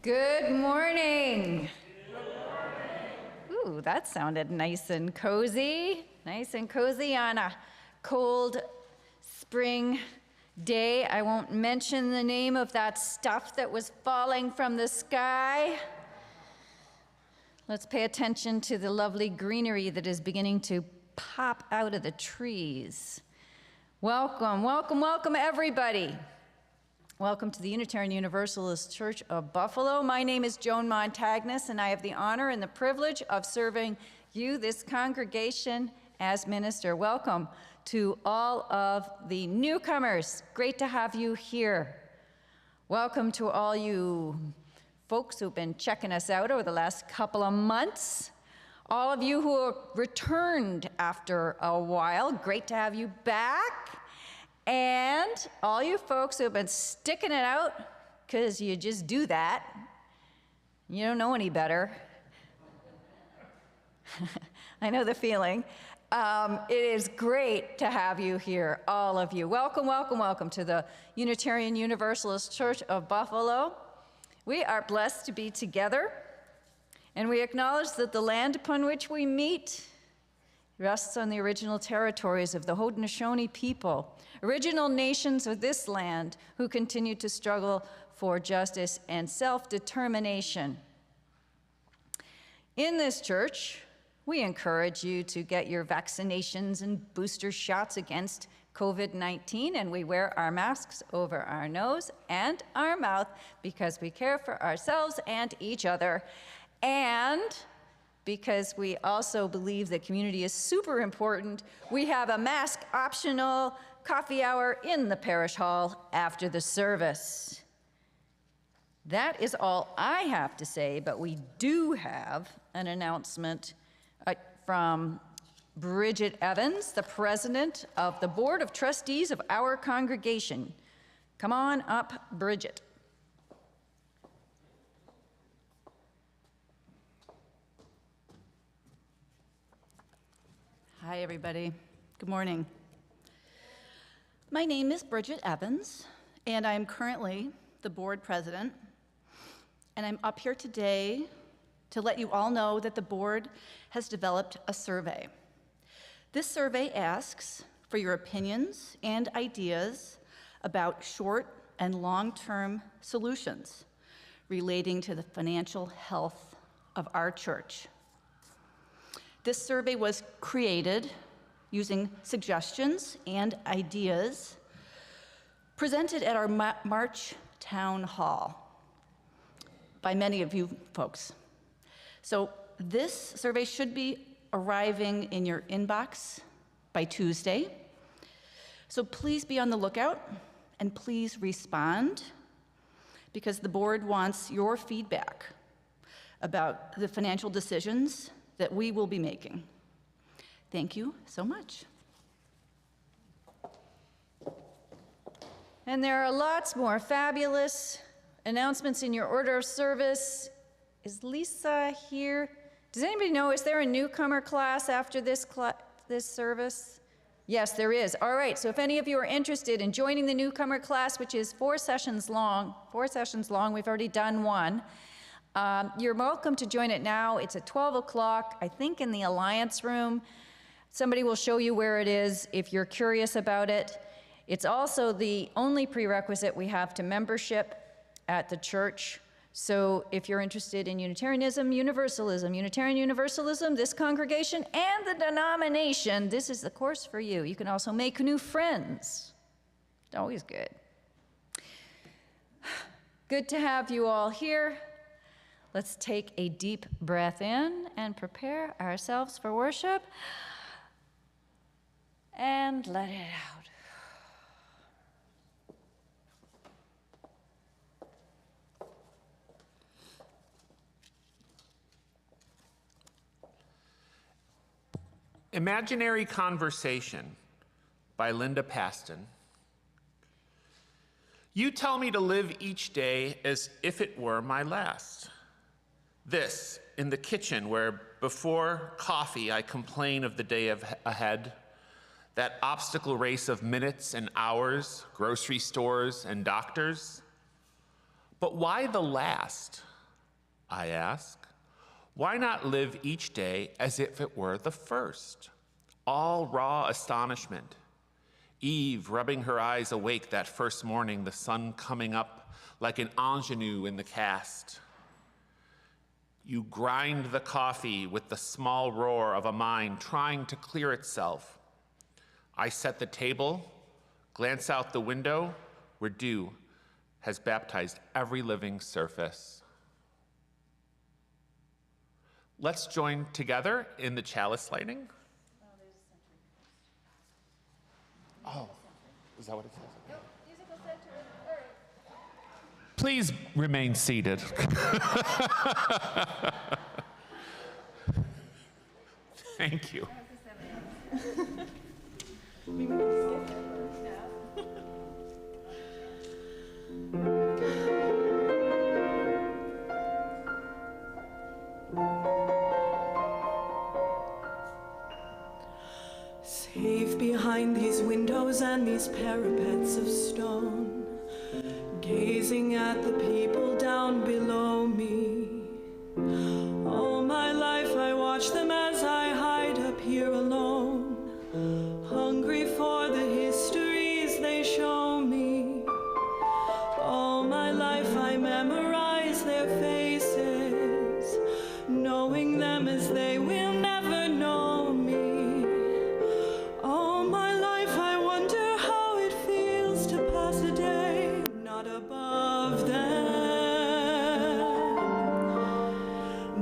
Good morning. Ooh, that sounded nice and cozy. Nice and cozy on a cold spring day. I won't mention the name of that stuff that was falling from the sky. Let's pay attention to the lovely greenery that is beginning to pop out of the trees. Welcome, welcome, welcome, everybody. Welcome to the Unitarian Universalist Church of Buffalo. My name is Joan Montagnes, and I have the honor and the privilege of serving you, this congregation, as minister. Welcome to all of the newcomers. Great to have you here. Welcome to all you folks who've been checking us out over the last couple of months. All of you who have returned after a while, great to have you back. And all you folks who have been sticking it out, because you just do that, you don't know any better. I know the feeling. It is great to have you here, all of you. Welcome, welcome, welcome to the Unitarian Universalist Church of Buffalo. We are blessed to be together, and we acknowledge that the land upon which we meet rests on the original territories of the Haudenosaunee people, original nations of this land who continue to struggle for justice and self-determination. In this church, we encourage you to get your vaccinations and booster shots against COVID-19, and we wear our masks over our nose and our mouth because we care for ourselves and each other, and because we also believe that community is super important, we have a mask-optional coffee hour in the parish hall after the service. That is all I have to say, but we do have an announcement from Bridget Evans, the president of the Board of Trustees of our congregation. Come on up, Bridget. Hi, everybody. Good morning. My name is Bridget Evans, and I'm currently the board president. And I'm up here today to let you all know that the board has developed a survey. This survey asks for your opinions and ideas about short and long-term solutions relating to the financial health of our church. This survey was created using suggestions and ideas presented at our March town hall by many of you folks. So this survey should be arriving in your inbox by Tuesday. So please be on the lookout and please respond, because the board wants your feedback about the financial decisions that we will be making. Thank you so much. And there are lots more fabulous announcements in your order of service. Is Lisa here? Does anybody know, is there a newcomer class after this service? Yes, there is. All right, so if any of you are interested in joining the newcomer class, which is 4 sessions long, we've already done one. You're welcome to join it now. It's at 12 o'clock, I think in the Alliance Room. Somebody will show you where it is if you're curious about it. It's also the only prerequisite we have to membership at the church. So if you're interested in Unitarianism, Unitarian Universalism, this congregation, and the denomination, this is the course for you. You can also make new friends. It's always good. Good to have you all here. Let's take a deep breath in and prepare ourselves for worship. And let it out. Imaginary Conversation by Linda Paston. You tell me to live each day as if it were my last. This, in the kitchen where before coffee I complain of the day ahead, that obstacle race of minutes and hours, grocery stores and doctors. But why the last, I ask? Why not live each day as if it were the first? All raw astonishment. Eve rubbing her eyes awake that first morning, the sun coming up like an ingenue in the cast. You grind the coffee with the small roar of a mind trying to clear itself. I set the table, glance out the window where dew has baptized every living surface. Let's join together in the chalice lighting. Oh, is that what it says? No, musical center. All right. Please remain seated. Thank you. Safe behind these windows and these parapets of stone, gazing at the people down below me. All my life I watch them as I hide up here alone, hungry for the histories they show me. All my life I memorize their faces, knowing them as they will never know me. All my life I wonder how it feels to pass a day not above them,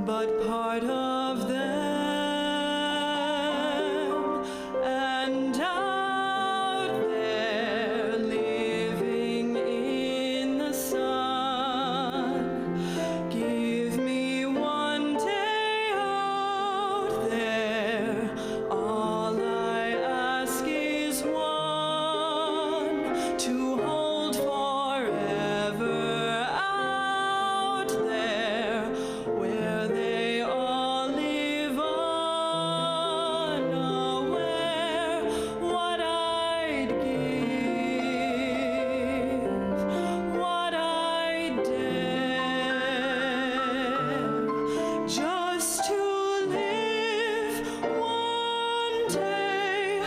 but part of them. And out there living in the sun, give me one day out there. All I ask is one to hold forever out there where they all live unaware. What I'd give, what I'd dare, just to live one day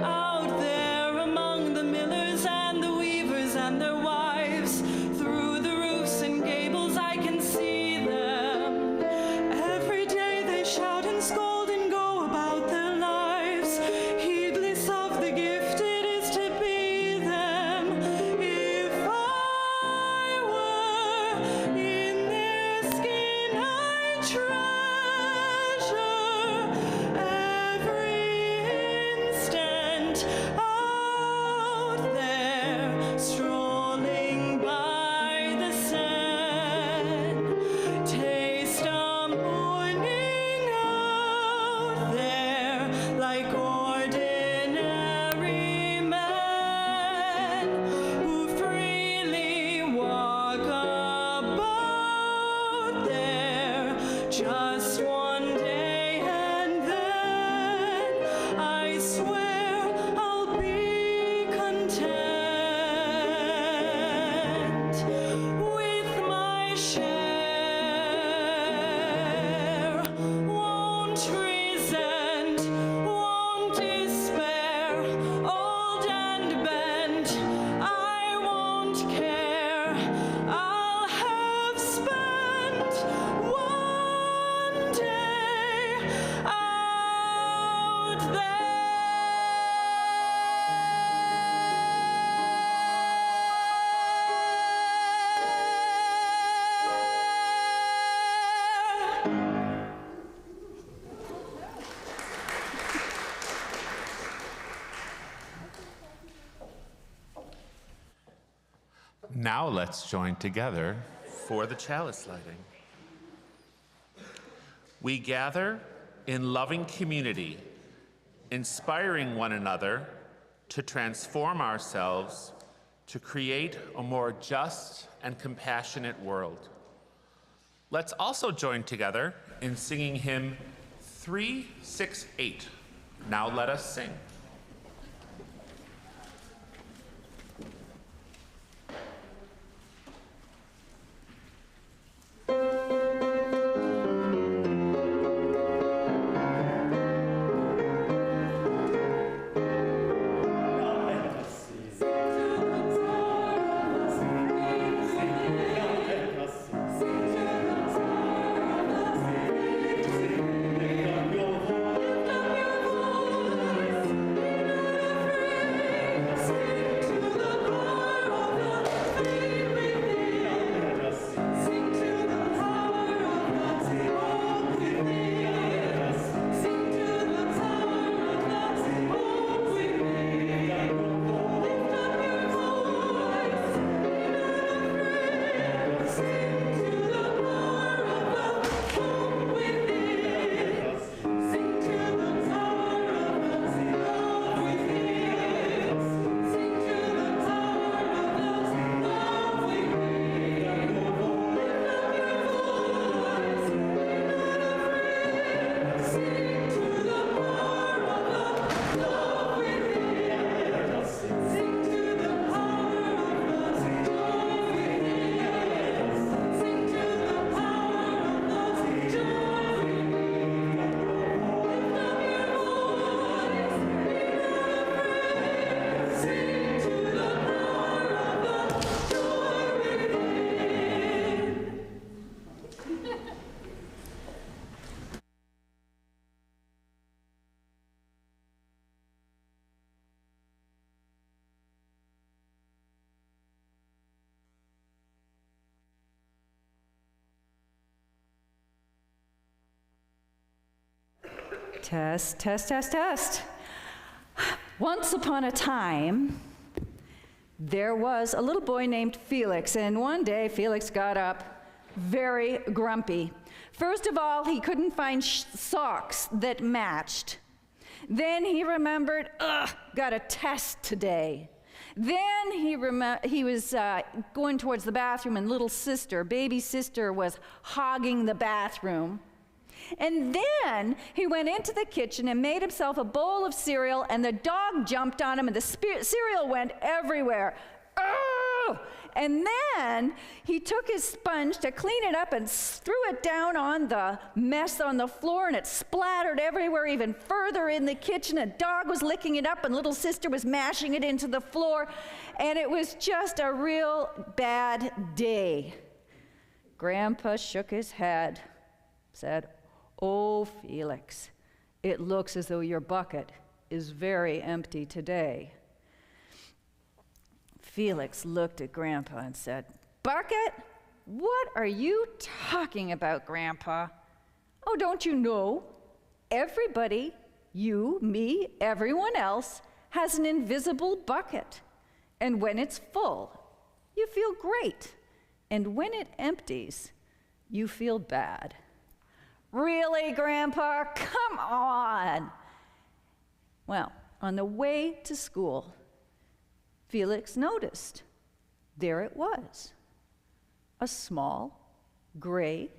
out there among the millers and the weavers and their wives. Through the roofs and gables I can see them. Every day they shout and scold and go about their lives, heedless of the gift it is to be them. If I were Now let's join together for the chalice lighting. We gather in loving community, inspiring one another to transform ourselves to create a more just and compassionate world. Let's also join together in singing hymn 368. Now let us sing. Test, test, test, test. Once upon a time, there was a little boy named Felix, and one day Felix got up very grumpy. First of all, he couldn't find socks that matched. Then he remembered, got a test today. Then he was going towards the bathroom, and baby sister, was hogging the bathroom. And then he went into the kitchen and made himself a bowl of cereal, and the dog jumped on him, and the cereal went everywhere. Oh! And then he took his sponge to clean it up and threw it down on the mess on the floor, and it splattered everywhere, even further in the kitchen. A dog was licking it up, and little sister was mashing it into the floor, and it was just a real bad day. Grandpa shook his head, said, "Oh, Felix, it looks as though your bucket is very empty today." Felix looked at Grandpa and said, "Bucket? What are you talking about, Grandpa? Oh, don't you know? Everybody, you, me, everyone else, has an invisible bucket. And when it's full, you feel great. And when it empties, you feel bad." "Really, Grandpa? Come on." Well, on the way to school, Felix noticed there it was, a small gray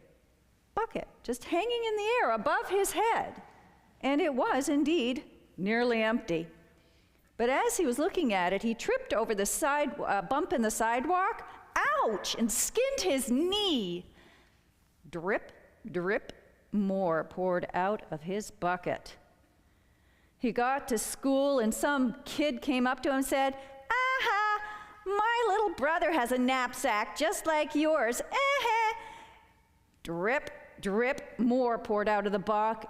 bucket just hanging in the air above his head. And it was indeed nearly empty. But as he was looking at it, he tripped over the bump in the sidewalk. Ouch! And skinned his knee. Drip, drip, more poured out of his bucket. He got to school, and some kid came up to him and said, "Aha, my little brother has a knapsack just like yours. Drip, drip, more poured out of the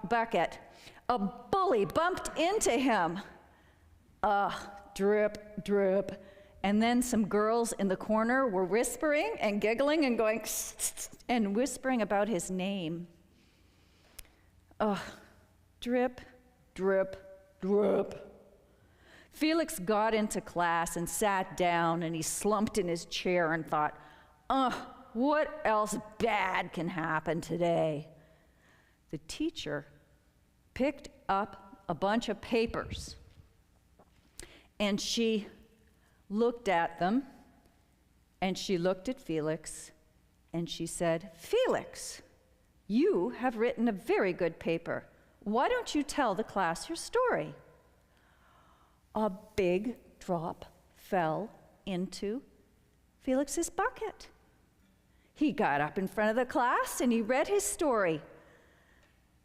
bucket. A bully bumped into him. Drip, drip. And then some girls in the corner were whispering and giggling and going and whispering about his name. Drip, drip, drip. Felix got into class and sat down, and he slumped in his chair and thought, what else bad can happen today? The teacher picked up a bunch of papers, and she looked at them, and she looked at Felix, and she said, Felix, you have written a very good paper. Why don't you tell the class your story? A big drop fell into Felix's bucket. He got up in front of the class and he read his story.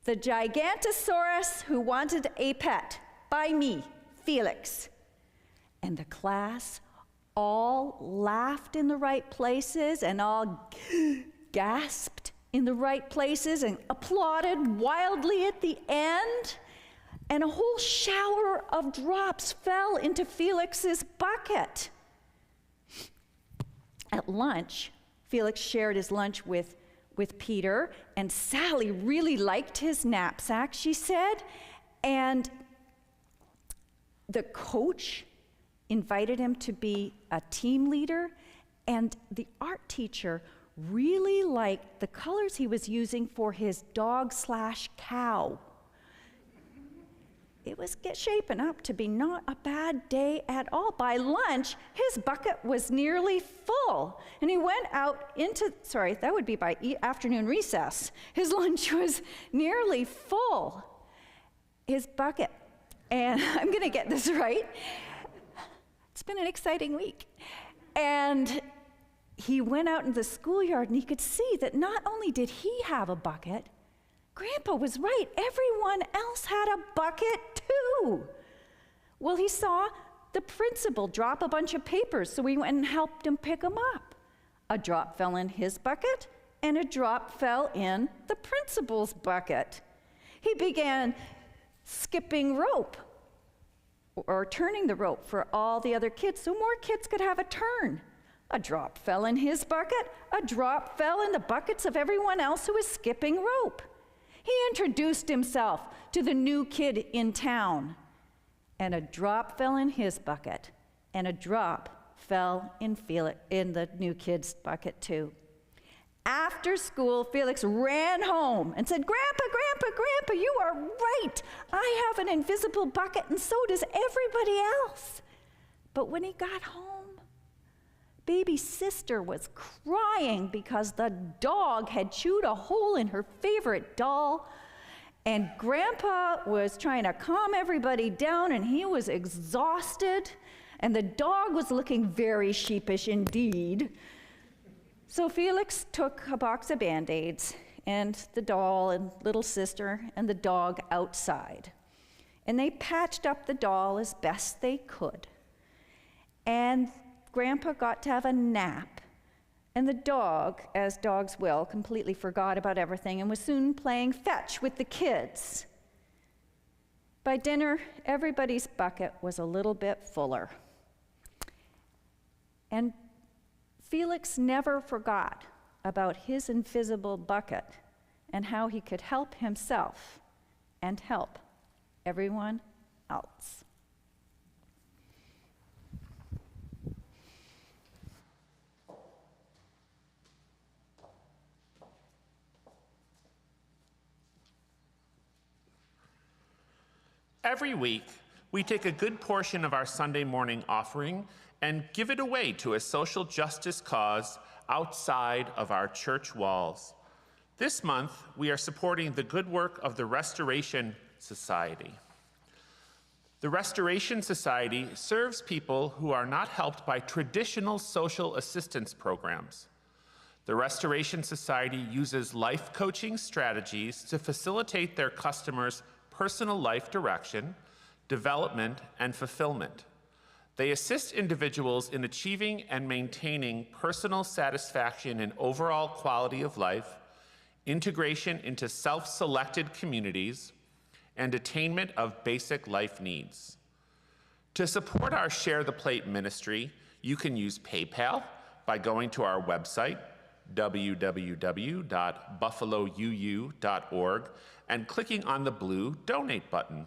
The Gigantosaurus Who Wanted a Pet, by me, Felix. And the class all laughed in the right places and all gasped in the right places and applauded wildly at the end. And a whole shower of drops fell into Felix's bucket. At lunch, Felix shared his lunch with Peter, and Sally really liked his knapsack, she said. And the coach invited him to be a team leader, and the art teacher really liked the colors he was using for his dog/cow. It was shaping up to be not a bad day at all. By lunch, his bucket was nearly full, and he went out into, that would be by afternoon recess. His lunch was nearly full. His bucket, and I'm gonna get this right, it's been an exciting week. And he went out in the schoolyard, and he could see that not only did he have a bucket, Grandpa was right. Everyone else had a bucket too. Well, he saw the principal drop a bunch of papers, so we went and helped him pick them up. A drop fell in his bucket, and a drop fell in the principal's bucket. He began skipping rope, or turning the rope for all the other kids, so more kids could have a turn. A drop fell in his bucket. A drop fell in the buckets of everyone else who was skipping rope. He introduced himself to the new kid in town, and a drop fell in his bucket, and a drop fell in the new kid's bucket too. After school, Felix ran home and said, Grandpa, Grandpa, Grandpa, you are right. I have an invisible bucket, and so does everybody else. But when he got home, baby sister was crying because the dog had chewed a hole in her favorite doll, and Grandpa was trying to calm everybody down, and he was exhausted, and the dog was looking very sheepish indeed. So Felix took a box of Band-Aids and the doll and little sister and the dog outside, and they patched up the doll as best they could. And Grandpa got to have a nap, and the dog, as dogs will, completely forgot about everything and was soon playing fetch with the kids. By dinner, everybody's bucket was a little bit fuller. And Felix never forgot about his invisible bucket and how he could help himself and help everyone else. Every week, we take a good portion of our Sunday morning offering and give it away to a social justice cause outside of our church walls. This month, we are supporting the good work of the Restoration Society. The Restoration Society serves people who are not helped by traditional social assistance programs. The Restoration Society uses life coaching strategies to facilitate their customers' personal life direction, development, and fulfillment. They assist individuals in achieving and maintaining personal satisfaction and overall quality of life, integration into self-selected communities, and attainment of basic life needs. To support our Share the Plate ministry, you can use PayPal by going to our website, www.buffalouu.org, and clicking on the blue Donate button.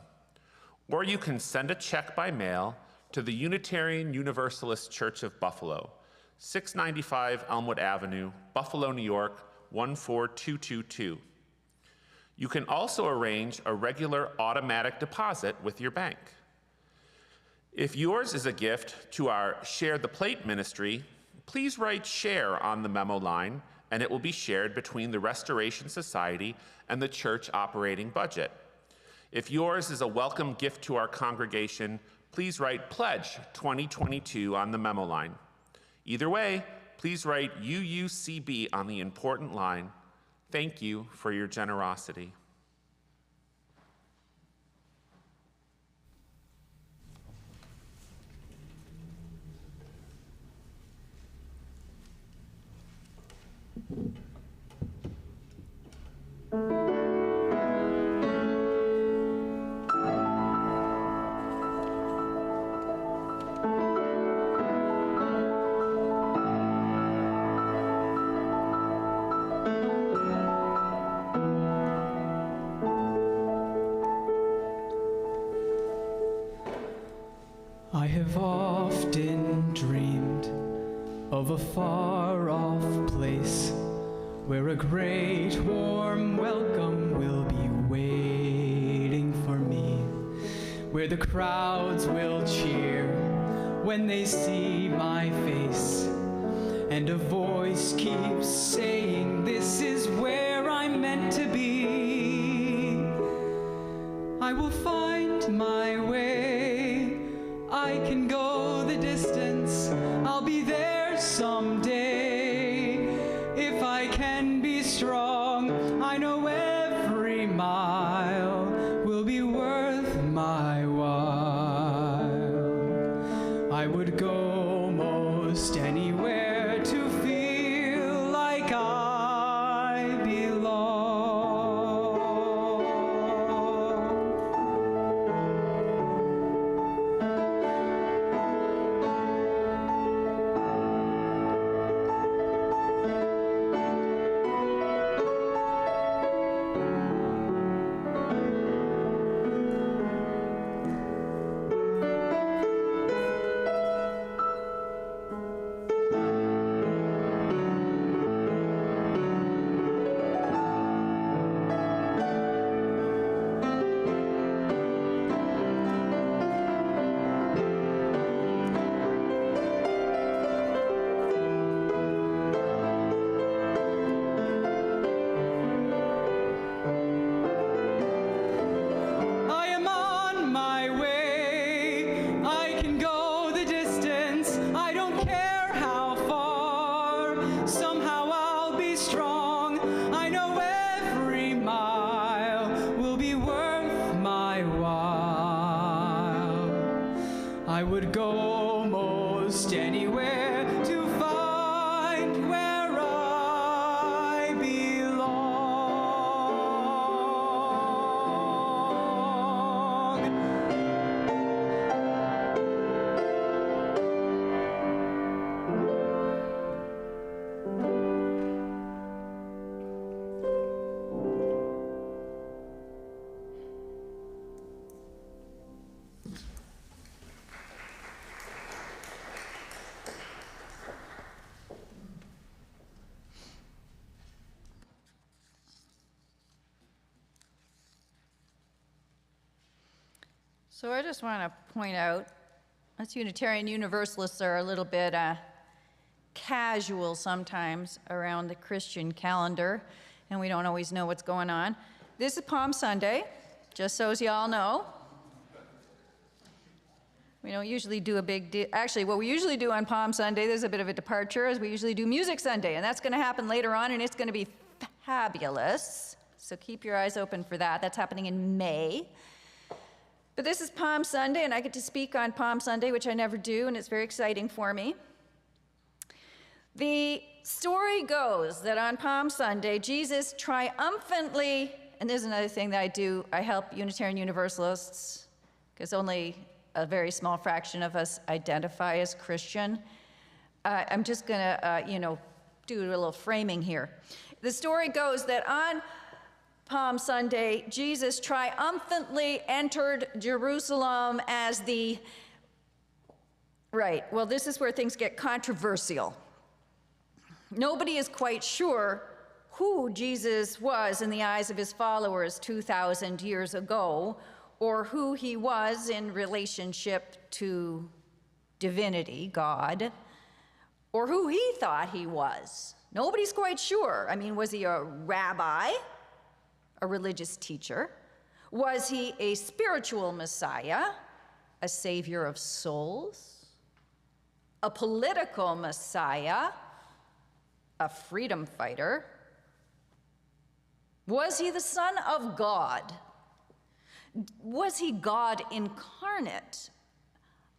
Or you can send a check by mail to the Unitarian Universalist Church of Buffalo, 695 Elmwood Avenue, Buffalo, New York, 14222. You can also arrange a regular automatic deposit with your bank. If yours is a gift to our Share the Plate ministry, please write "share" on the memo line, and it will be shared between the Restoration Society and the church operating budget. If yours is a welcome gift to our congregation, please write "Pledge 2022" on the memo line. Either way, please write UUCB on the important line. Thank you for your generosity. I have often dreamed of a far-off place where a great warm welcome will be waiting for me, where the crowds will cheer when they see my face, and a voice keeps saying, "This is where I'm meant to be." I will find my way, I can go the distance, I'll be there someday. If I can be strong, I know every mile will be worth my while. I would go most anywhere to feel like I belong. I would go most anywhere to find where I belong. So I just want to point out, us Unitarian Universalists are a little bit casual sometimes around the Christian calendar, and we don't always know what's going on. This is Palm Sunday, just so as you all know. We don't usually do a big deal. Actually, what we usually do on Palm Sunday, there's a bit of a departure, is we usually do Music Sunday, and that's going to happen later on, and it's going to be fabulous. So keep your eyes open for that. That's happening in May. But this is Palm Sunday, and I get to speak on Palm Sunday, which I never do, and it's very exciting for me. The story goes that on Palm Sunday, Jesus triumphantly, and there's another thing that I do, I help Unitarian Universalists, because only a very small fraction of us identify as Christian. I'm just gonna, do a little framing here. The story goes that on Palm Sunday, Jesus triumphantly entered Jerusalem as the Right, well, this is where things get controversial. Nobody is quite sure who Jesus was in the eyes of his followers 2,000 years ago, or who he was in relationship to divinity, God, or who he thought he was. Nobody's quite sure. I mean, was he a rabbi, a religious teacher? Was he a spiritual Messiah, a savior of souls? A political Messiah, a freedom fighter? Was he the Son of God? Was he God incarnate,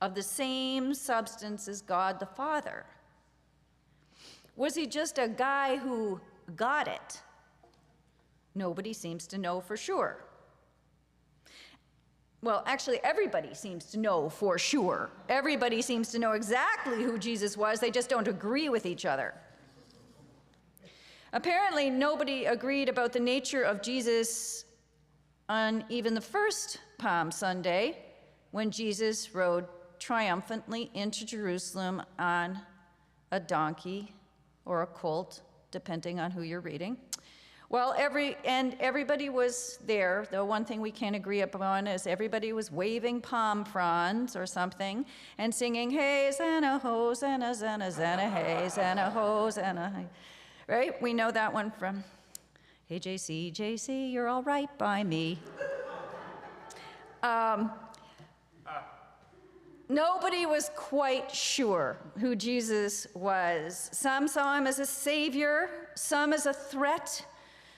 of the same substance as God the Father? Was he just a guy who got it? Nobody seems to know for sure. Well, actually, everybody seems to know for sure. Everybody seems to know exactly who Jesus was. They just don't agree with each other. Apparently, nobody agreed about the nature of Jesus on even the first Palm Sunday, when Jesus rode triumphantly into Jerusalem on a donkey or a colt, depending on who you're reading. Well, everybody was there. The one thing we can't agree upon is everybody was waving palm fronds or something and singing, hey, Zanna, Hosanna, Zanna, Zanna, hey, Zanna, Hosanna, hey. Right? We know that one from, hey, JC, you're all right by me. Nobody was quite sure who Jesus was. Some saw him as a savior, some as a threat.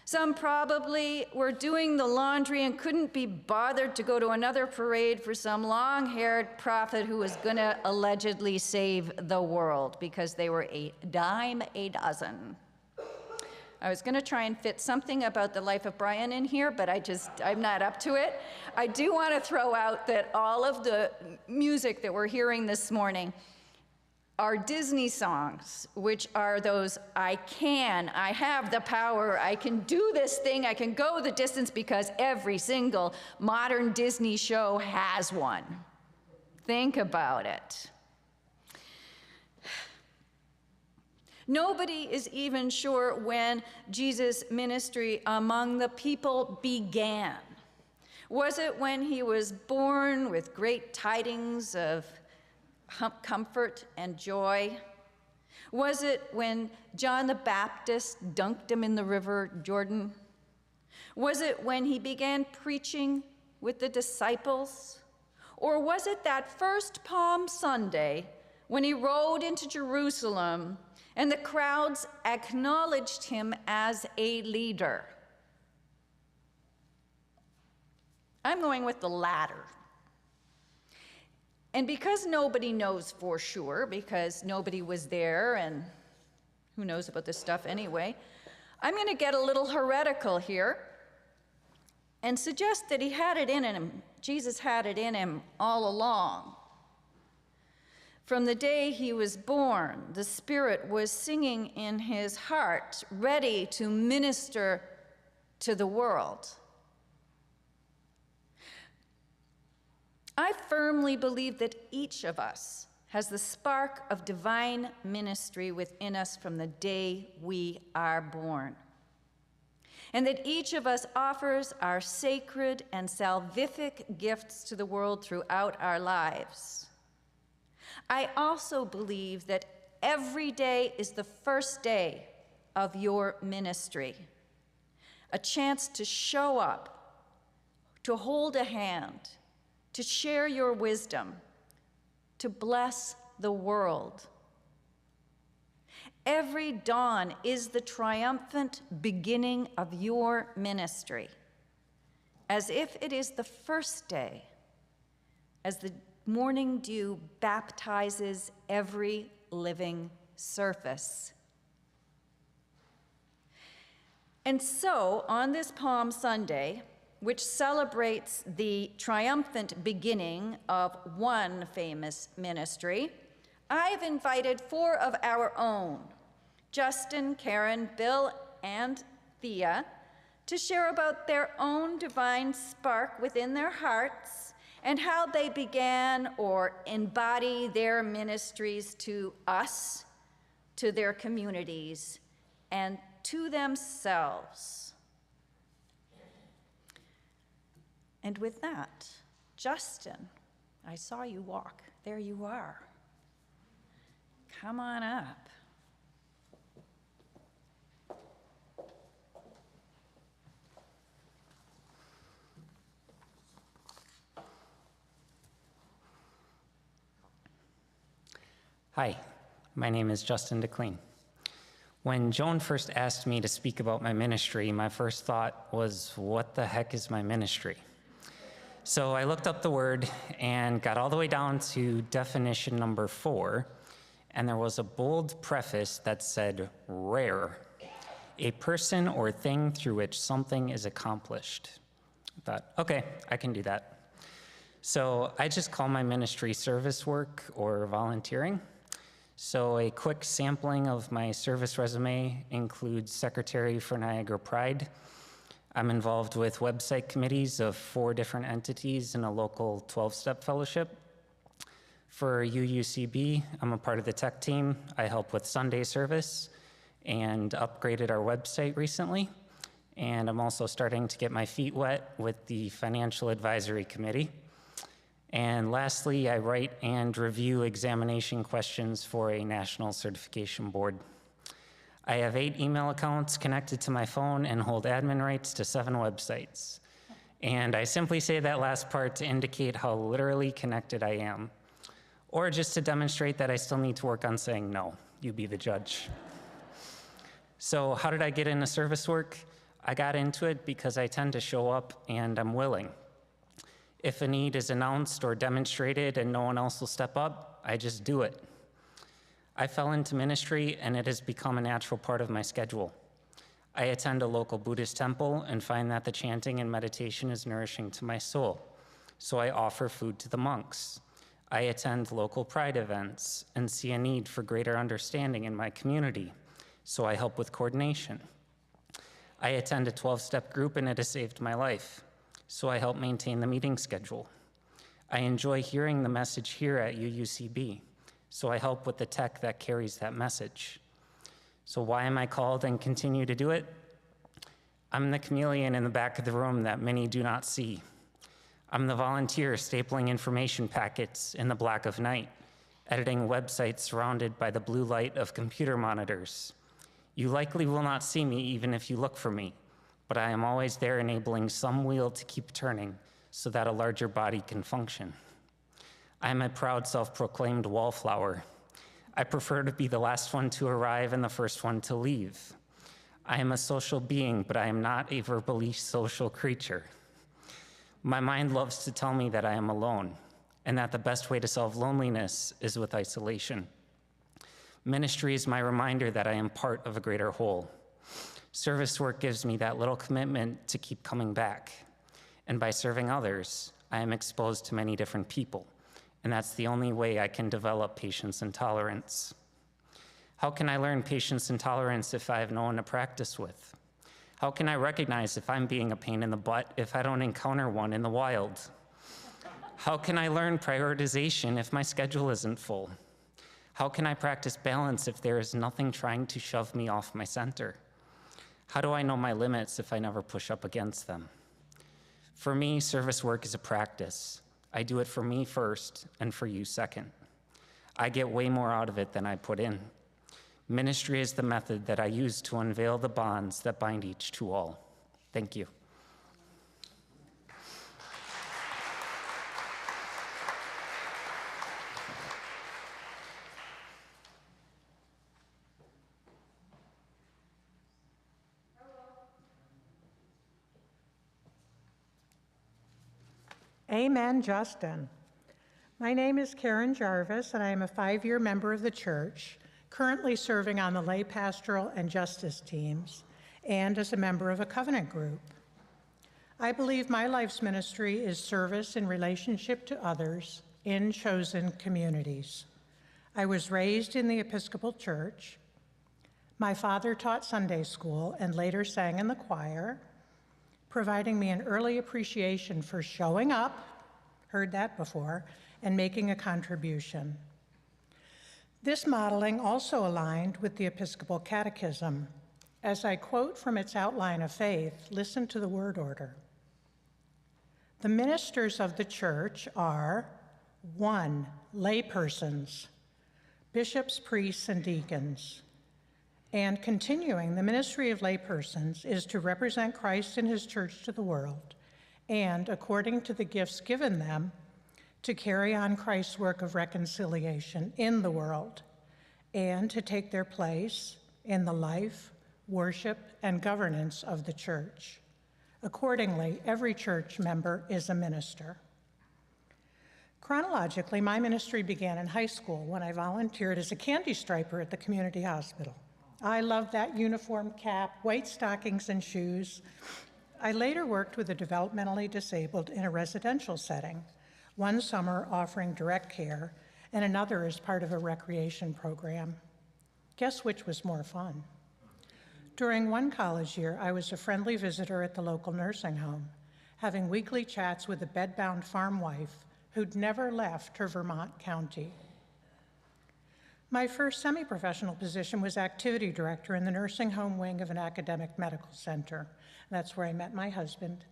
Some probably were doing the laundry and couldn't be bothered to go to another parade for some long-haired prophet who was going to allegedly save the world, because they were a dime a dozen. I was going to try and fit something about the life of Brian in here, but I'm not up to it. I do want to throw out that all of the music that we're hearing this morning are Disney songs, which are those I have the power, I can do this thing, I can go the distance, because every single modern Disney show has one. Think about it. Nobody is even sure when Jesus' ministry among the people began. Was it when he was born with great tidings of comfort and joy? Was it when John the Baptist dunked him in the river Jordan? Was it when he began preaching with the disciples? Or was it that first Palm Sunday when he rode into Jerusalem and the crowds acknowledged him as a leader? I'm going with the latter. And because nobody knows for sure, because nobody was there, and who knows about this stuff anyway, I'm going to get a little heretical here and suggest that he had it in him. Jesus had it in him all along. From the day he was born, the Spirit was singing in his heart, ready to minister to the world. I firmly believe that each of us has the spark of divine ministry within us from the day we are born, and that each of us offers our sacred and salvific gifts to the world throughout our lives. I also believe that every day is the first day of your ministry, a chance to show up, to hold a hand, to share your wisdom, to bless the world. Every dawn is the triumphant beginning of your ministry, as if it is the first day, as the morning dew baptizes every living surface. And so, on this Palm Sunday, which celebrates the triumphant beginning of one famous ministry, I've invited 4 of our own, Justin, Karen, Bill, and Thea, to share about their own divine spark within their hearts and how they began or embody their ministries to us, to their communities, and to themselves. And with that, Justin, I saw you walk. There you are. Come on up. Hi, my name is Justin DeClean. When Joan first asked me to speak about my ministry, my first thought was, what the heck is my ministry? So I looked up the word and got all the way down to definition number 4, and there was a bold preface that said, rare, a person or thing through which something is accomplished. I thought, okay, I can do that. So I just call my ministry service work or volunteering. So a quick sampling of my service resume includes Secretary for Niagara Pride. I'm involved with website committees of 4 different entities in a local 12-step fellowship. For UUCB, I'm a part of the tech team. I help with Sunday service and upgraded our website recently. And I'm also starting to get my feet wet with the Financial Advisory Committee. And lastly, I write and review examination questions for a national certification board. I have 8 email accounts connected to my phone and hold admin rights to 7 websites. And I simply say that last part to indicate how literally connected I am, or just to demonstrate that I still need to work on saying no. You be the judge. So how did I get into service work? I got into it because I tend to show up and I'm willing. If a need is announced or demonstrated and no one else will step up, I just do it. I fell into ministry and it has become a natural part of my schedule. I attend a local Buddhist temple and find that the chanting and meditation is nourishing to my soul, so I offer food to the monks. I attend local pride events and see a need for greater understanding in my community, so I help with coordination. I attend a 12-step group and it has saved my life, so I help maintain the meeting schedule. I enjoy hearing the message here at UUCB, so I help with the tech that carries that message. So why am I called and continue to do it? I'm the chameleon in the back of the room that many do not see. I'm the volunteer stapling information packets in the black of night, editing websites surrounded by the blue light of computer monitors. You likely will not see me even if you look for me, but I am always there enabling some wheel to keep turning so that a larger body can function. I am a proud self-proclaimed wallflower. I prefer to be the last one to arrive and the first one to leave. I am a social being, but I am not a verbally social creature. My mind loves to tell me that I am alone, and that the best way to solve loneliness is with isolation. Ministry is my reminder that I am part of a greater whole. Service work gives me that little commitment to keep coming back. And by serving others, I am exposed to many different people. And that's the only way I can develop patience and tolerance. How can I learn patience and tolerance if I have no one to practice with? How can I recognize if I'm being a pain in the butt if I don't encounter one in the wild? How can I learn prioritization if my schedule isn't full? How can I practice balance if there is nothing trying to shove me off my center? How do I know my limits if I never push up against them? For me, service work is a practice. I do it for me first and for you second. I get way more out of it than I put in. Ministry is the method that I use to unveil the bonds that bind each to all. Thank you. Amen, Justin. My name is Karen Jarvis, and I am a 5-year member of the church, currently serving on the lay pastoral and justice teams, and as a member of a covenant group. I believe my life's ministry is service in relationship to others in chosen communities. I was raised in the Episcopal Church. My father taught Sunday school and later sang in the choir, providing me an early appreciation for showing up, heard that before, and making a contribution. This modeling also aligned with the Episcopal Catechism. As I quote from its outline of faith, listen to the word order. The ministers of the church are 1, laypersons, bishops, priests, and deacons. And continuing, the ministry of laypersons is to represent Christ and his church to the world, and according to the gifts given them, to carry on Christ's work of reconciliation in the world, and to take their place in the life, worship, and governance of the church. Accordingly, every church member is a minister. Chronologically, my ministry began in high school when I volunteered as a candy striper at the community hospital. I loved that uniform cap, white stockings, and shoes. I later worked with the developmentally disabled in a residential setting, one summer offering direct care and another as part of a recreation program. Guess which was more fun? During one college year, I was a friendly visitor at the local nursing home, having weekly chats with a bedbound farm wife who'd never left her Vermont county. My first semi-professional position was activity director in the nursing home wing of an academic medical center. That's where I met my husband.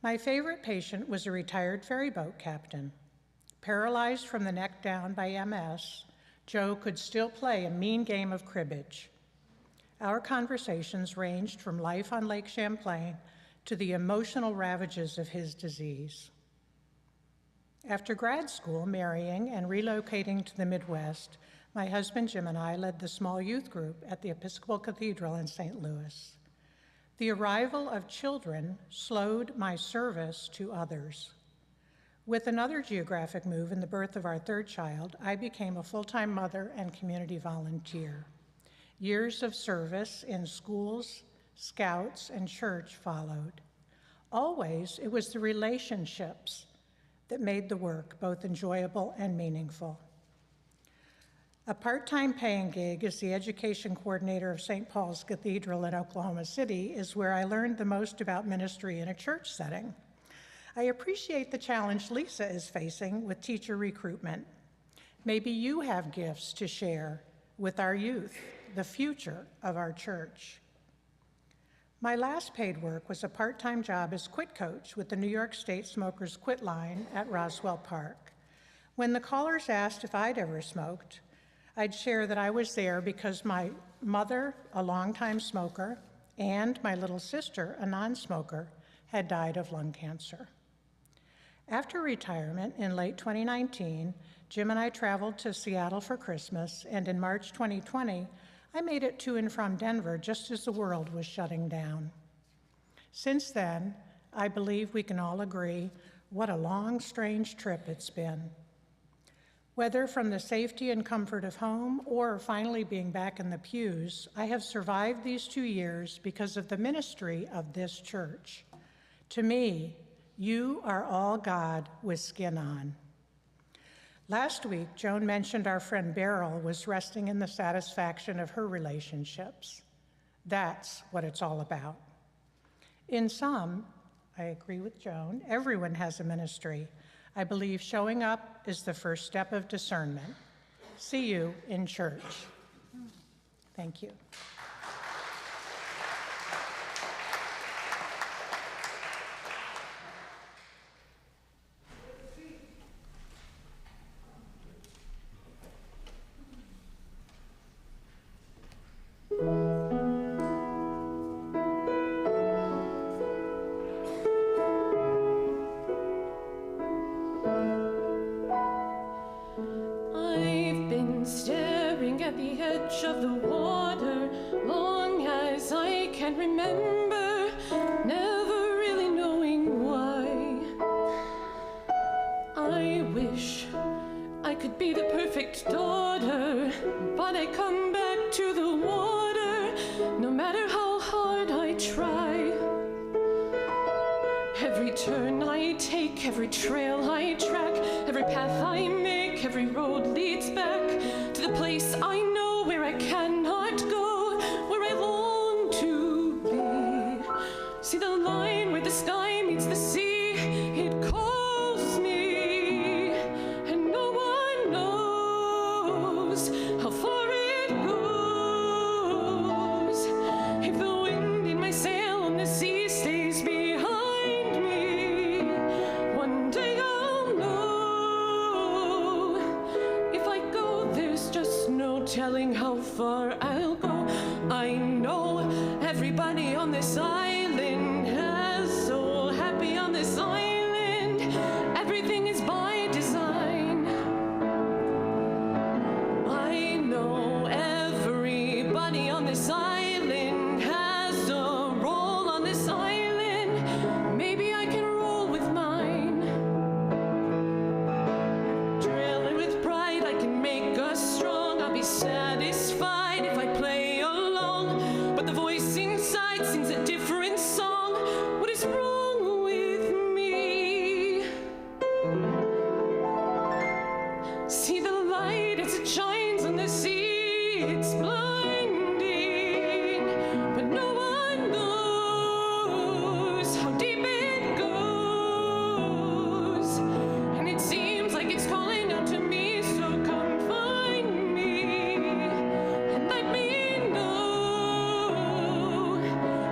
My favorite patient was a retired ferryboat captain. Paralyzed from the neck down by MS, Joe could still play a mean game of cribbage. Our conversations ranged from life on Lake Champlain to the emotional ravages of his disease. After grad school, marrying and relocating to the Midwest, my husband Jim and I led the small youth group at the Episcopal Cathedral in St. Louis. The arrival of children slowed my service to others. With another geographic move and the birth of our third child, I became a full-time mother and community volunteer. Years of service in schools, scouts, and church followed. Always, it was the relationships that made the work both enjoyable and meaningful. A part-time paying gig as the education coordinator of St. Paul's Cathedral in Oklahoma City is where I learned the most about ministry in a church setting. I appreciate the challenge Lisa is facing with teacher recruitment. Maybe you have gifts to share with our youth, the future of our church. My last paid work was a part-time job as quit coach with the New York State Smokers Quit Line at Roswell Park. When the callers asked if I'd ever smoked, I'd share that I was there because my mother, a longtime smoker, and my little sister, a non-smoker, had died of lung cancer. After retirement in late 2019, Jim and I traveled to Seattle for Christmas, and in March 2020, I made it to and from Denver just as the world was shutting down. Since then, I believe we can all agree what a long, strange trip it's been. Whether from the safety and comfort of home or finally being back in the pews, I have survived these 2 years because of the ministry of this church. To me, you are all God with skin on. Last week, Joan mentioned our friend Beryl was resting in the satisfaction of her relationships. That's what it's all about. In sum, I agree with Joan, everyone has a ministry. I believe showing up is the first step of discernment. See you in church. Thank you. I've been staring at the edge of the water long as I can remember, never really knowing why. I wish I could be the perfect daughter, but I come back to the water no matter how hard I try. Every turn I take, every trail I track, every path I make, every road leads back to the place I know where I cannot go, where I long to be. See the line where the sky meets the sea, it calls me. telling how far I'll go. I know everybody on this island is so happy on this island. Everything is by design. I know everybody on this island has a role on this island. Maybe I can roll with mine. Drilling with pride, I can make us strong. I'll be satisfied if I play along. But the voice inside sings a different song. What is wrong with me? See the light as it shines on the sea. It's blinding, but no one knows how deep it goes. And it seems like it's calling out to me, so come find me and let me know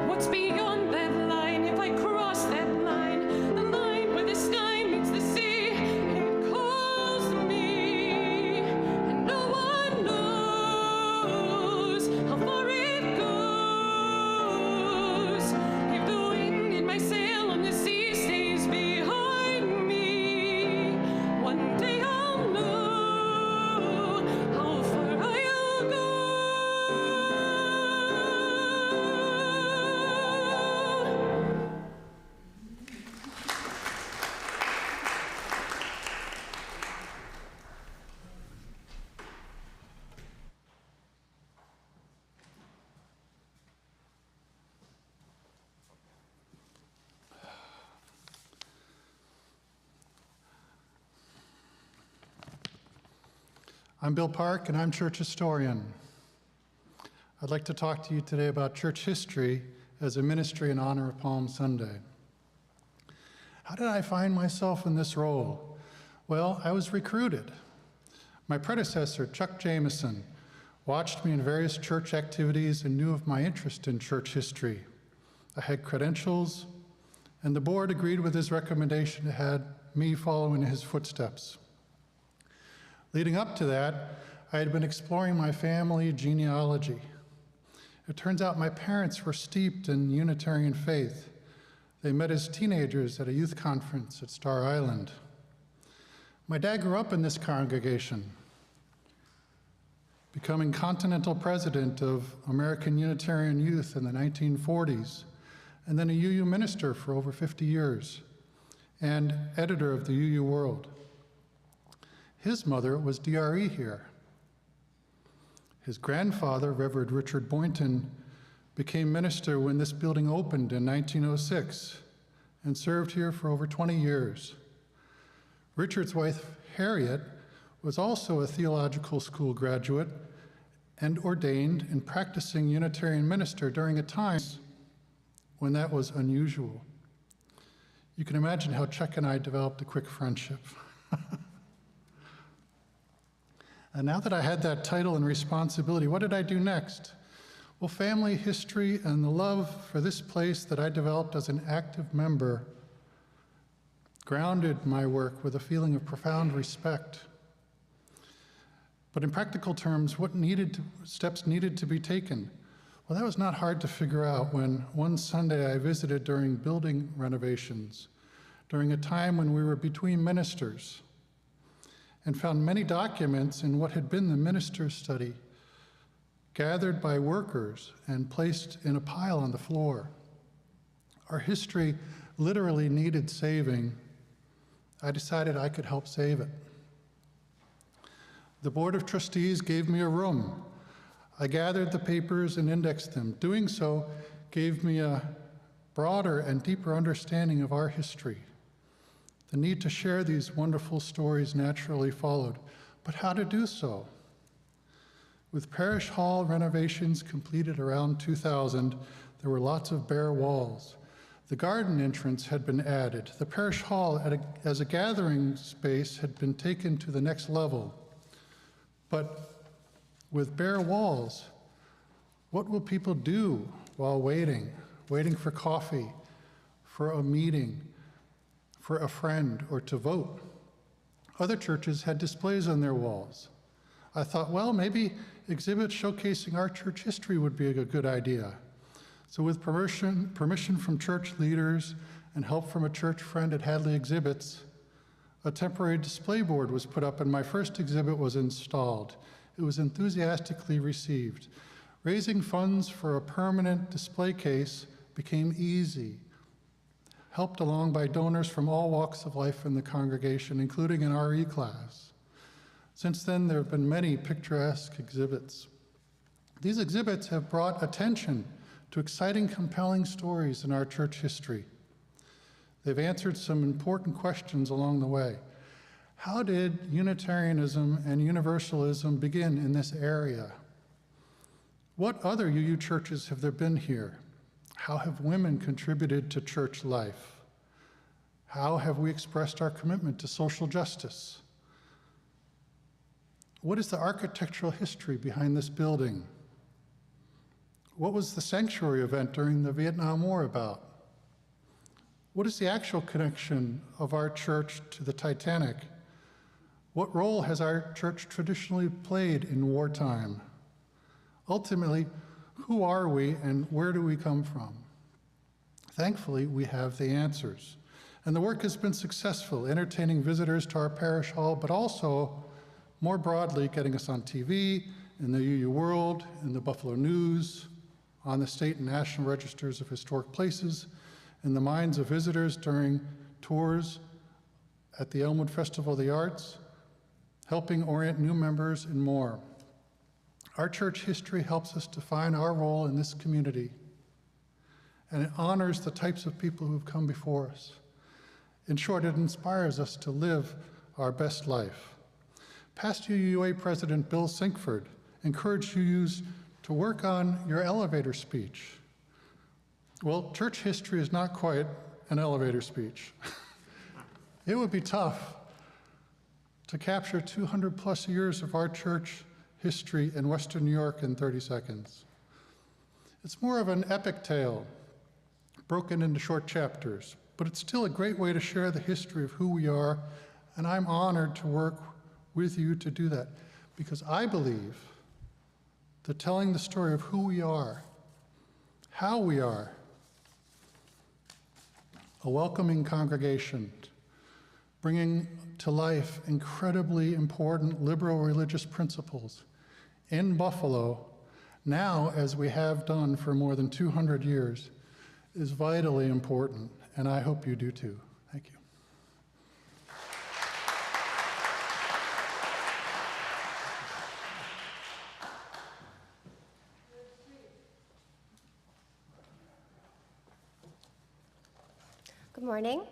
what's beyond that line. If I cross that line, the line where the sky meets the sea, it calls me, and no one knows how far it goes. If the wind in my sail on the sea stays behind me, one day I'll know how far I'll go. I'm Bill Park, and I'm church historian. I'd like to talk to you today about church history as a ministry in honor of Palm Sunday. How did I find myself in this role? Well, I was recruited. My predecessor, Chuck Jameson, watched me in various church activities and knew of my interest in church history. I had credentials, and the board agreed with his recommendation to have me follow in his footsteps. Leading up to that, I had been exploring my family genealogy. It turns out my parents were steeped in Unitarian faith. They met as teenagers at a youth conference at Star Island. My dad grew up in this congregation, becoming continental president of American Unitarian Youth in the 1940s, and then a UU minister for over 50 years, and editor of the UU World. His mother was DRE here. His grandfather, Reverend Richard Boynton, became minister when this building opened in 1906 and served here for over 20 years. Richard's wife, Harriet, was also a theological school graduate and ordained and practicing Unitarian minister during a time when that was unusual. You can imagine how Chuck and I developed a quick friendship. And now that I had that title and responsibility, what did I do next? Well, family history and the love for this place that I developed as an active member grounded my work with a feeling of profound respect. But in practical terms, what steps needed to be taken? Well, that was not hard to figure out when one Sunday I visited during building renovations, during a time when we were between ministers, and found many documents in what had been the minister's study, gathered by workers and placed in a pile on the floor. Our history literally needed saving. I decided I could help save it. The Board of Trustees gave me a room. I gathered the papers and indexed them. Doing so gave me a broader and deeper understanding of our history. The need to share these wonderful stories naturally followed, but how to do so? With Parish Hall renovations completed around 2000, there were lots of bare walls. The garden entrance had been added. The Parish Hall as a gathering space had been taken to the next level. But with bare walls, what will people do while waiting for coffee, for a meeting, for a friend, or to vote? Other churches had displays on their walls. I thought, well, maybe exhibits showcasing our church history would be a good idea. So with permission from church leaders and help from a church friend at Hadley Exhibits, a temporary display board was put up and my first exhibit was installed. It was enthusiastically received. Raising funds for a permanent display case became easy, helped along by donors from all walks of life in the congregation, including an RE class. Since then, there have been many picturesque exhibits. These exhibits have brought attention to exciting, compelling stories in our church history. They've answered some important questions along the way. How did Unitarianism and Universalism begin in this area? What other UU churches have there been here? How have women contributed to church life? How have we expressed our commitment to social justice? What is the architectural history behind this building? What was the sanctuary event during the Vietnam War about? What is the actual connection of our church to the Titanic? What role has our church traditionally played in wartime? Ultimately, who are we and where do we come from? Thankfully, we have the answers. And the work has been successful, entertaining visitors to our parish hall, but also, more broadly, getting us on TV, in the UU World, in the Buffalo News, on the state and national registers of historic places, in the minds of visitors during tours at the Elmwood Festival of the Arts, helping orient new members, and more. Our church history helps us define our role in this community, and it honors the types of people who've come before us. In short, it inspires us to live our best life. Past UUA President Bill Sinkford encouraged UUs to work on your elevator speech. Well, church history is not quite an elevator speech. It would be tough to capture 200 plus years of our church history in Western New York in 30 seconds. It's more of an epic tale, broken into short chapters, but it's still a great way to share the history of who we are, and I'm honored to work with you to do that, because I believe that telling the story of who we are, how we are, a welcoming congregation, bringing to life incredibly important liberal religious principles in Buffalo, now as we have done for more than 200 years, is vitally important, and I hope you do too. Thank you. Good morning.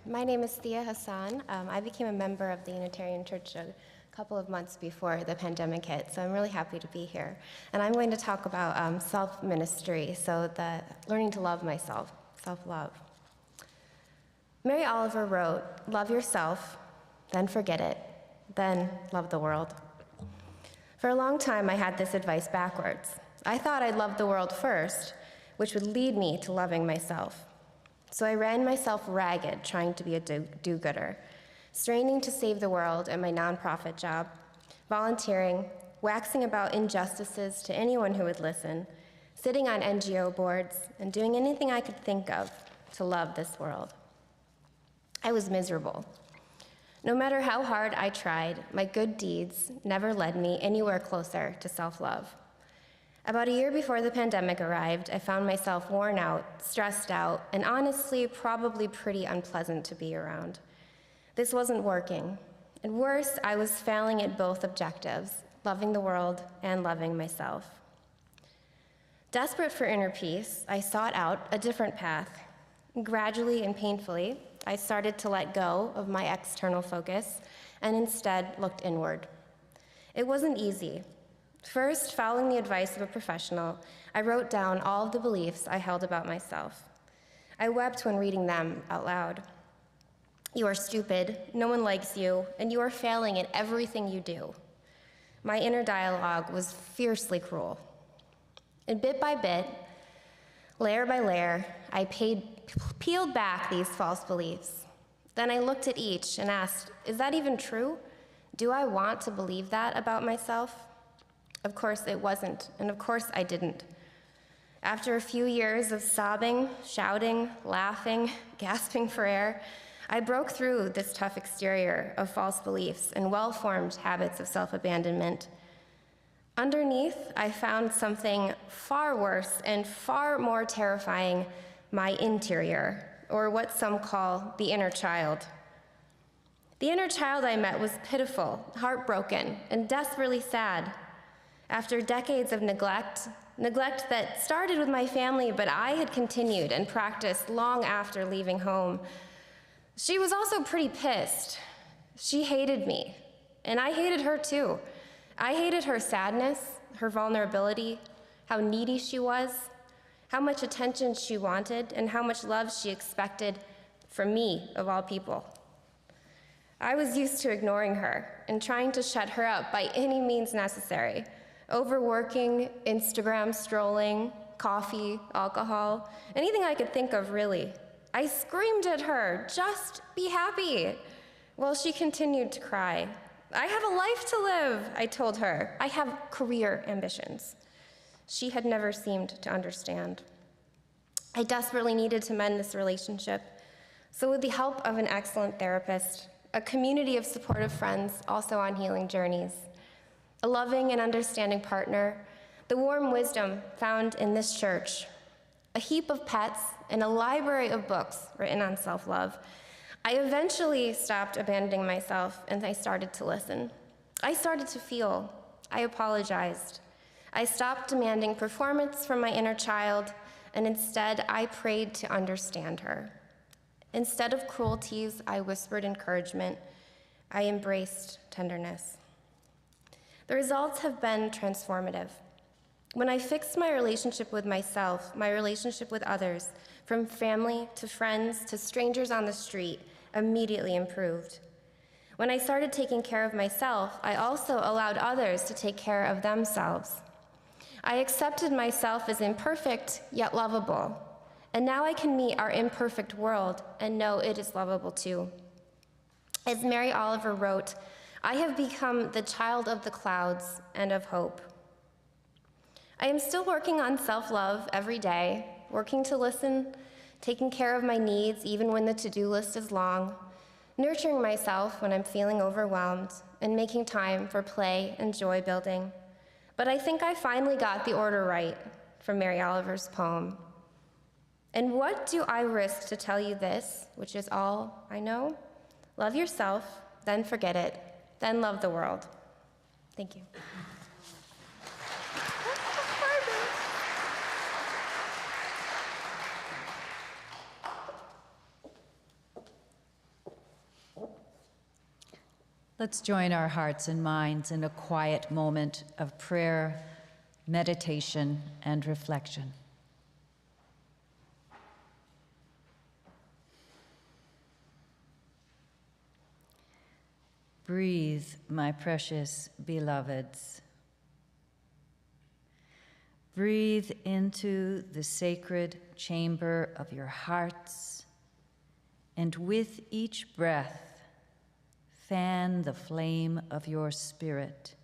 My name is Thea Hassan. I became a member of the Unitarian Church a couple of months before the pandemic hit, so I'm really happy to be here. And I'm going to talk about self-ministry, so the learning to love myself, self-love. Mary Oliver wrote, "Love yourself, then forget it, then love the world." For a long time, I had this advice backwards. I thought I'd love the world first, which would lead me to loving myself. So I ran myself ragged trying to be a do-gooder, straining to save the world at my nonprofit job, volunteering, waxing about injustices to anyone who would listen, sitting on NGO boards, and doing anything I could think of to love this world. I was miserable. No matter how hard I tried, my good deeds never led me anywhere closer to self-love. About a year before the pandemic arrived, I found myself worn out, stressed out, and honestly, probably pretty unpleasant to be around. This wasn't working. And worse, I was failing at both objectives, loving the world and loving myself. Desperate for inner peace, I sought out a different path. Gradually and painfully, I started to let go of my external focus and instead looked inward. It wasn't easy. First, following the advice of a professional, I wrote down all of the beliefs I held about myself. I wept when reading them out loud. You are stupid, no one likes you, and you are failing at everything you do. My inner dialogue was fiercely cruel. And bit by bit, layer by layer, I peeled back these false beliefs. Then I looked at each and asked, is that even true? Do I want to believe that about myself? Of course it wasn't, and of course I didn't. After a few years of sobbing, shouting, laughing, gasping for air, I broke through this tough exterior of false beliefs and well-formed habits of self-abandonment. Underneath, I found something far worse and far more terrifying, my interior, or what some call the inner child. The inner child I met was pitiful, heartbroken, and desperately sad. After decades of neglect that started with my family, but I had continued and practiced long after leaving home, she was also pretty pissed. She hated me, and I hated her too. I hated her sadness, her vulnerability, how needy she was, how much attention she wanted, and how much love she expected from me, of all people. I was used to ignoring her and trying to shut her up by any means necessary. Overworking, Instagram strolling, coffee, alcohol, anything I could think of, really. I screamed at her, "Just be happy," while she continued to cry. "I have a life to live," I told her. "I have career ambitions." She had never seemed to understand. I desperately needed to mend this relationship. So with the help of an excellent therapist, a community of supportive friends also on healing journeys, a loving and understanding partner, the warm wisdom found in this church, a heap of pets, and a library of books written on self-love, I eventually stopped abandoning myself and I started to listen. I started to feel. I apologized. I stopped demanding performance from my inner child, and instead I prayed to understand her. Instead of cruelties, I whispered encouragement. I embraced tenderness. The results have been transformative. When I fixed my relationship with myself, my relationship with others, from family to friends to strangers on the street, immediately improved. When I started taking care of myself, I also allowed others to take care of themselves. I accepted myself as imperfect, yet lovable. And now I can meet our imperfect world and know it is lovable too. As Mary Oliver wrote, I have become the child of the clouds and of hope. I am still working on self-love every day, working to listen, taking care of my needs even when the to-do list is long, nurturing myself when I'm feeling overwhelmed, and making time for play and joy building. But I think I finally got the order right from Mary Oliver's poem. And what do I risk to tell you this, which is all I know? Love yourself, then forget it, then love the world. Thank you. Let's join our hearts and minds in a quiet moment of prayer, meditation, and reflection. Breathe, my precious beloveds. Breathe into the sacred chamber of your hearts, and with each breath, fan the flame of your spirit.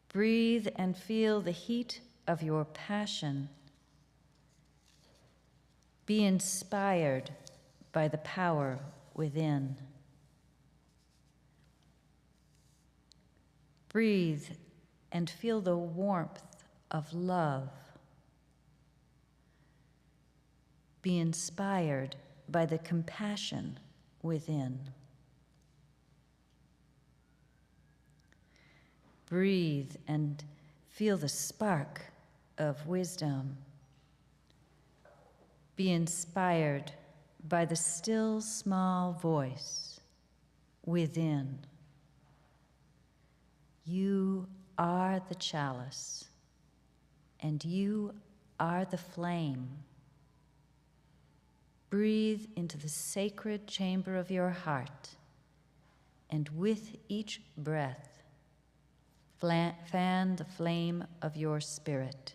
Breathe and feel the heat of your passion. Be inspired by the power within. Breathe and feel the warmth of love. Be inspired by the compassion within. Breathe and feel the spark of wisdom. Be inspired by the still small voice within. You are the chalice, and you are the flame. Breathe into the sacred chamber of your heart, and with each breath, fan the flame of your spirit.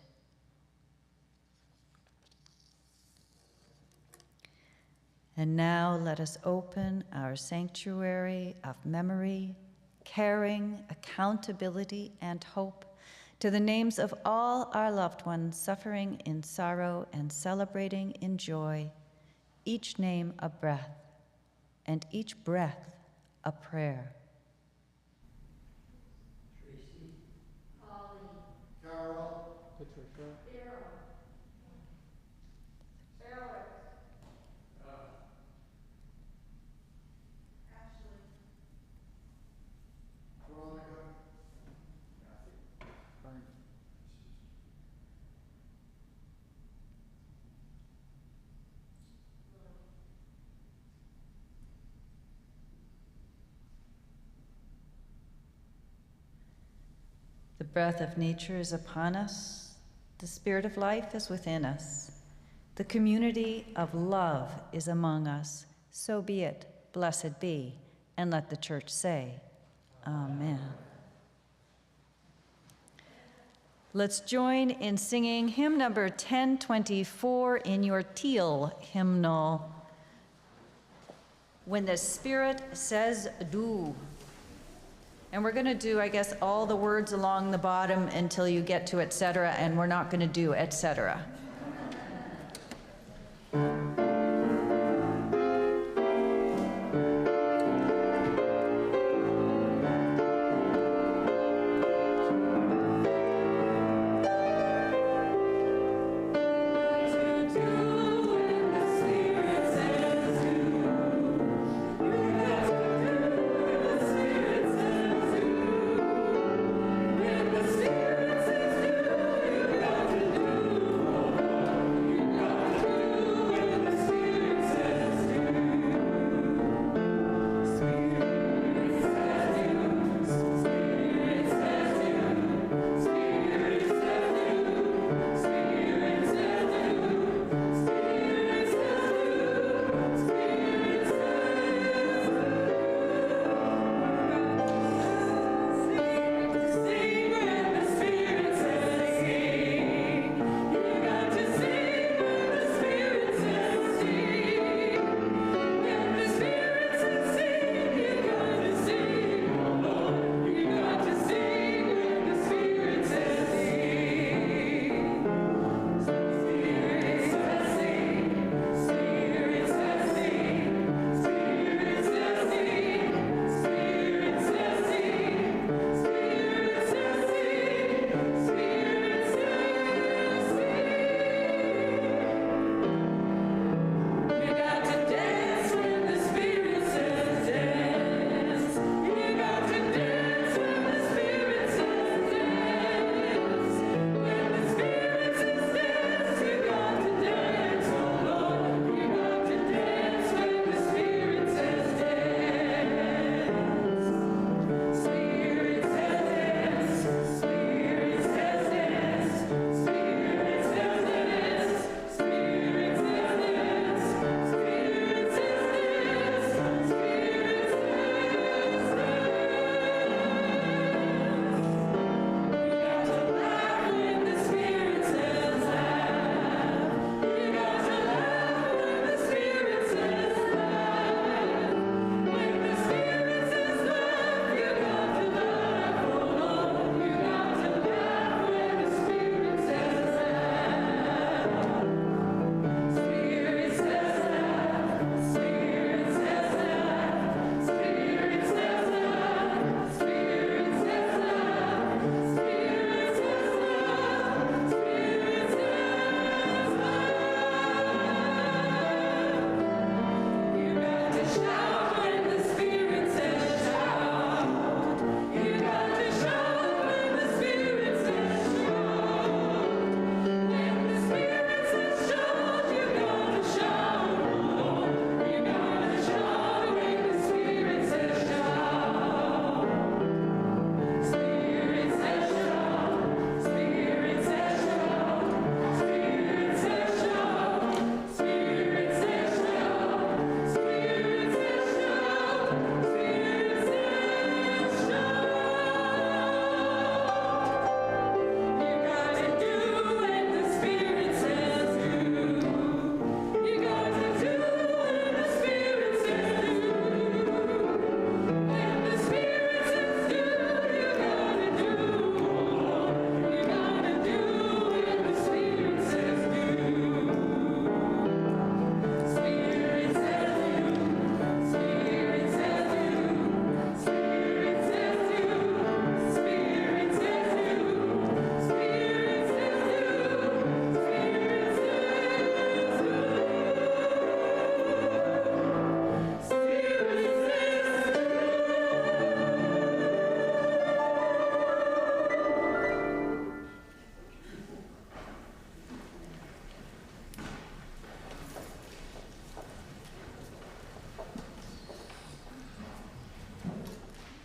And now let us open our sanctuary of memory, caring, accountability, and hope to the names of all our loved ones suffering in sorrow and celebrating in joy, each name a breath, and each breath a prayer. Tracy. Holly. Carol. Patricia. Daryl. Alex. Ashley. Veronica. Kathy. The breath of nature is upon us. The spirit of life is within us. The community of love is among us. So be it, blessed be, and let the church say, Amen. Let's join in singing hymn number 1024 in your teal hymnal. When the Spirit says do. And we're going to do, I guess, all the words along the bottom until you get to et cetera, and we're not going to do et cetera. Spirit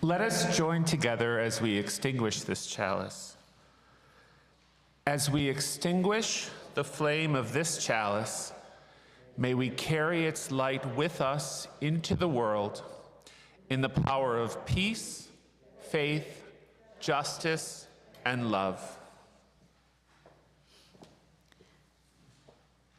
Let us join together as we extinguish this chalice. As we extinguish the flame of this chalice, may we carry its light with us into the world in the power of peace, faith, justice, and love.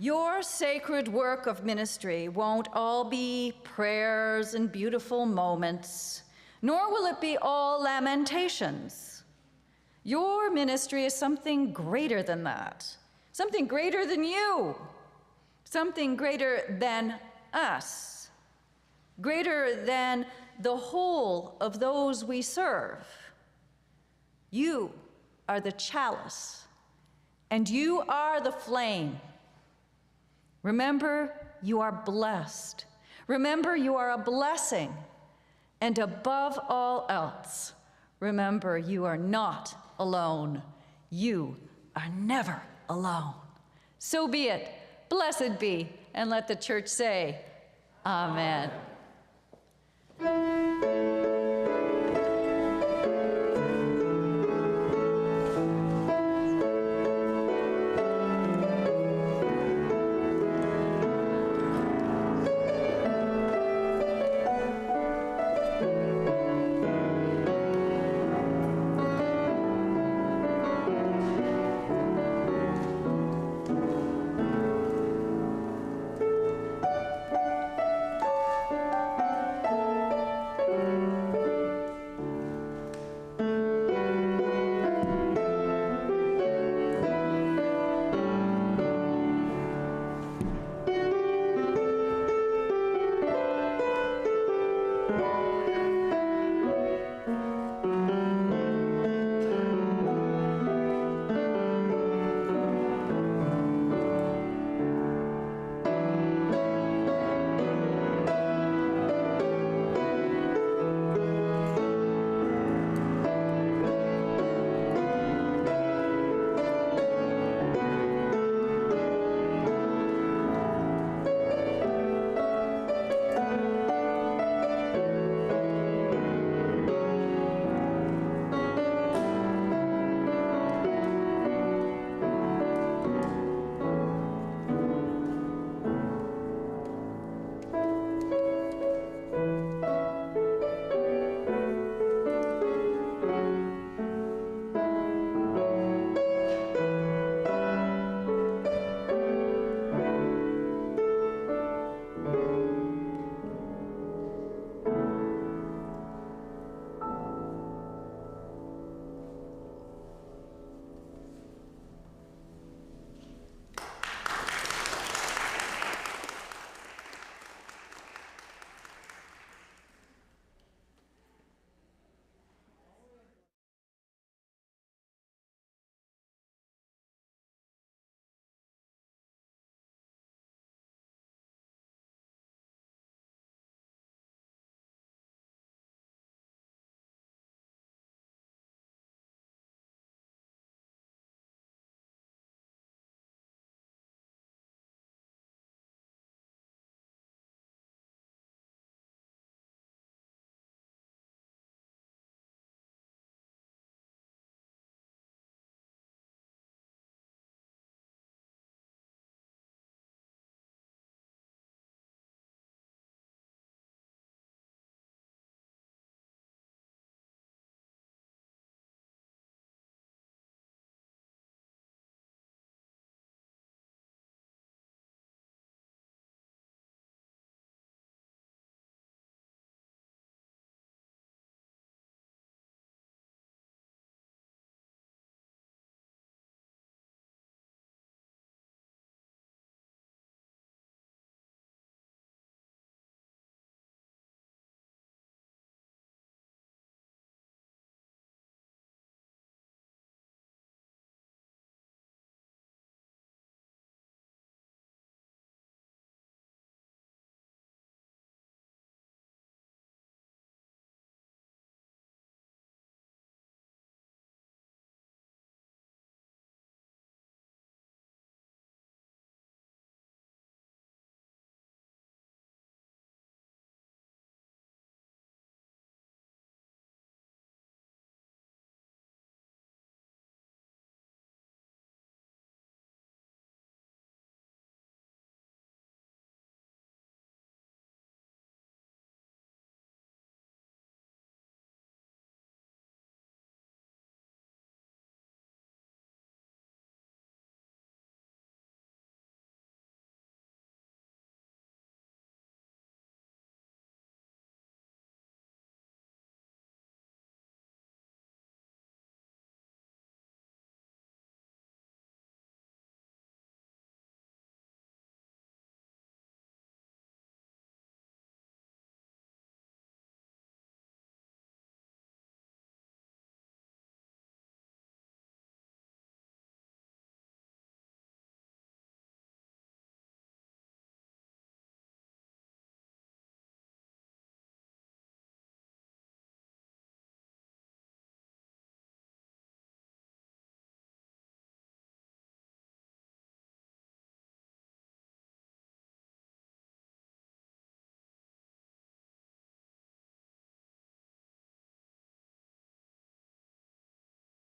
Your sacred work of ministry won't all be prayers and beautiful moments, nor will it be all lamentations. Your ministry is something greater than that, something greater than you, something greater than us, greater than the whole of those we serve. You are the chalice, and you are the flame. Remember, you are blessed. Remember, you are a blessing. And above all else, remember, you are not alone. You are never alone. So be it. Blessed be. And let the church say, Amen.